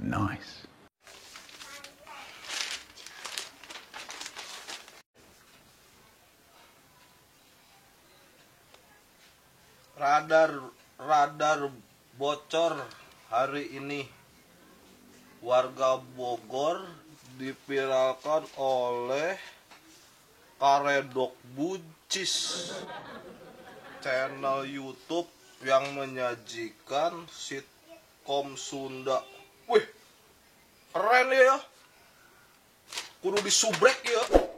Nice. Radar bocor hari ini. Warga Bogor dipiralkan oleh Karedok Buncis, channel YouTube yang menyajikan sitkom Sunda. Wih, keren ya. Kudu disubrek ya.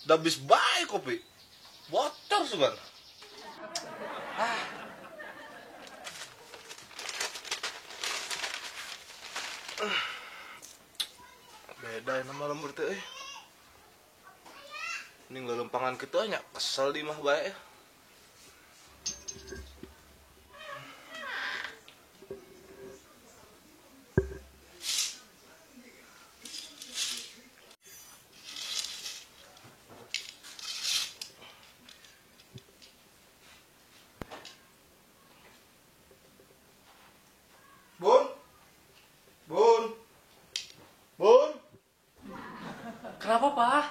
Udah habis baik kopi. Bocor sugan. Beda ya nama lembur teh. Ini lelempangan kita nya kesel di mah bae. Bun. Kenapa, Pak?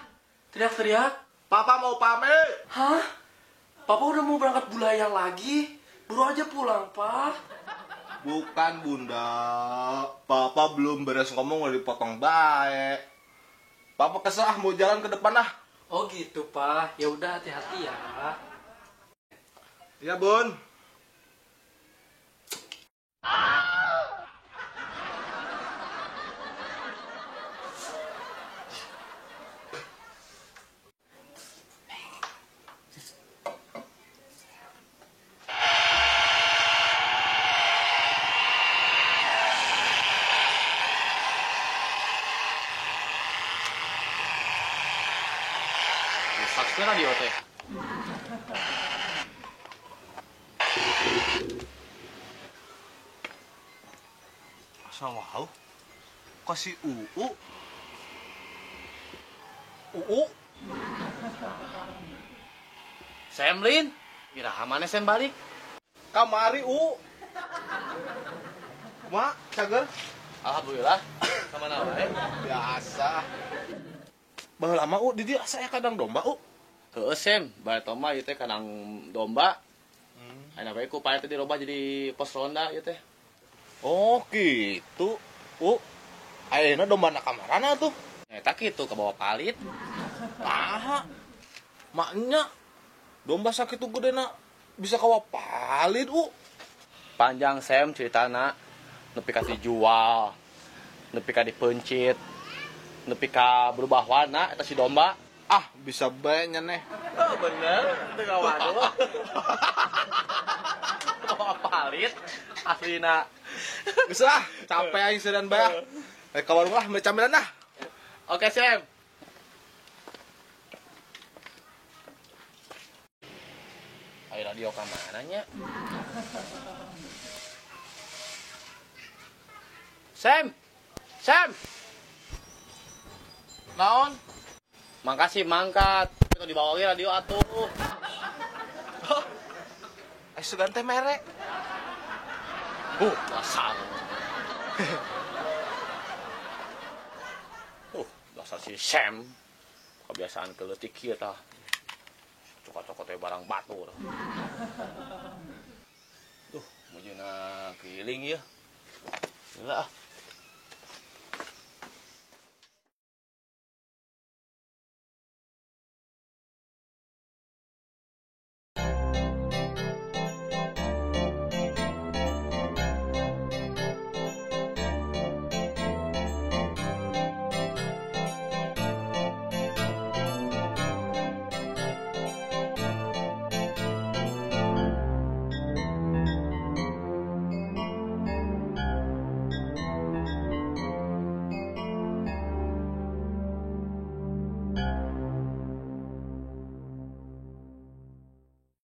Teriak-teriak? Papa mau pamit. Hah? Papa udah mau berangkat Bulayan lagi? Baru aja pulang, Pak. Bukan, Bunda. Papa belum beres ngomong udah dipotong baik. Papa kesel mau jalan ke depan ah. Oh gitu, Pak. Ya udah hati-hati ya. Iya, Bun. Saksnya radio teh. Asa mau? Kasih UU. Semlin, kira mana Sem balik? Kamari Mak, cager. Alhamdulillah. Kemana wae? Biasa. Baheula lama di dia saya kadang domba Heueuh Sem, bae toma ieu teh kadang domba. Ayeuna bae ku pae teh dirobah jadi pos ronda ieu teh. Oh gitu. Ayeuna domba na kamarana tuh. Eta kitu ke bawah palit. Paha. Maknya domba sakitu gedena bisa kawa palit Panjang Sem ceritana. Nepi ka dijual, nepi ka dipencit, nepi ka berubah warna eta si domba. Ah, bisa bae nya neh. Oh, bener, teu ngawado. Bawa palit aslina. Geus ah, capek aing seureun bae. Ka warung lah, beli camilan dah. Oke, Sem. Ayo radio ka mana nya? Sem. Naon? Makasih mangkat. Itu dibawa ge radio atuh. Sugan teh merek. Dasar. Dasar si Sem. Kebiasaan keleutik kieu tah. Cokot-cokot teh barang batur. Mujuna keuling ieu. Heula ah.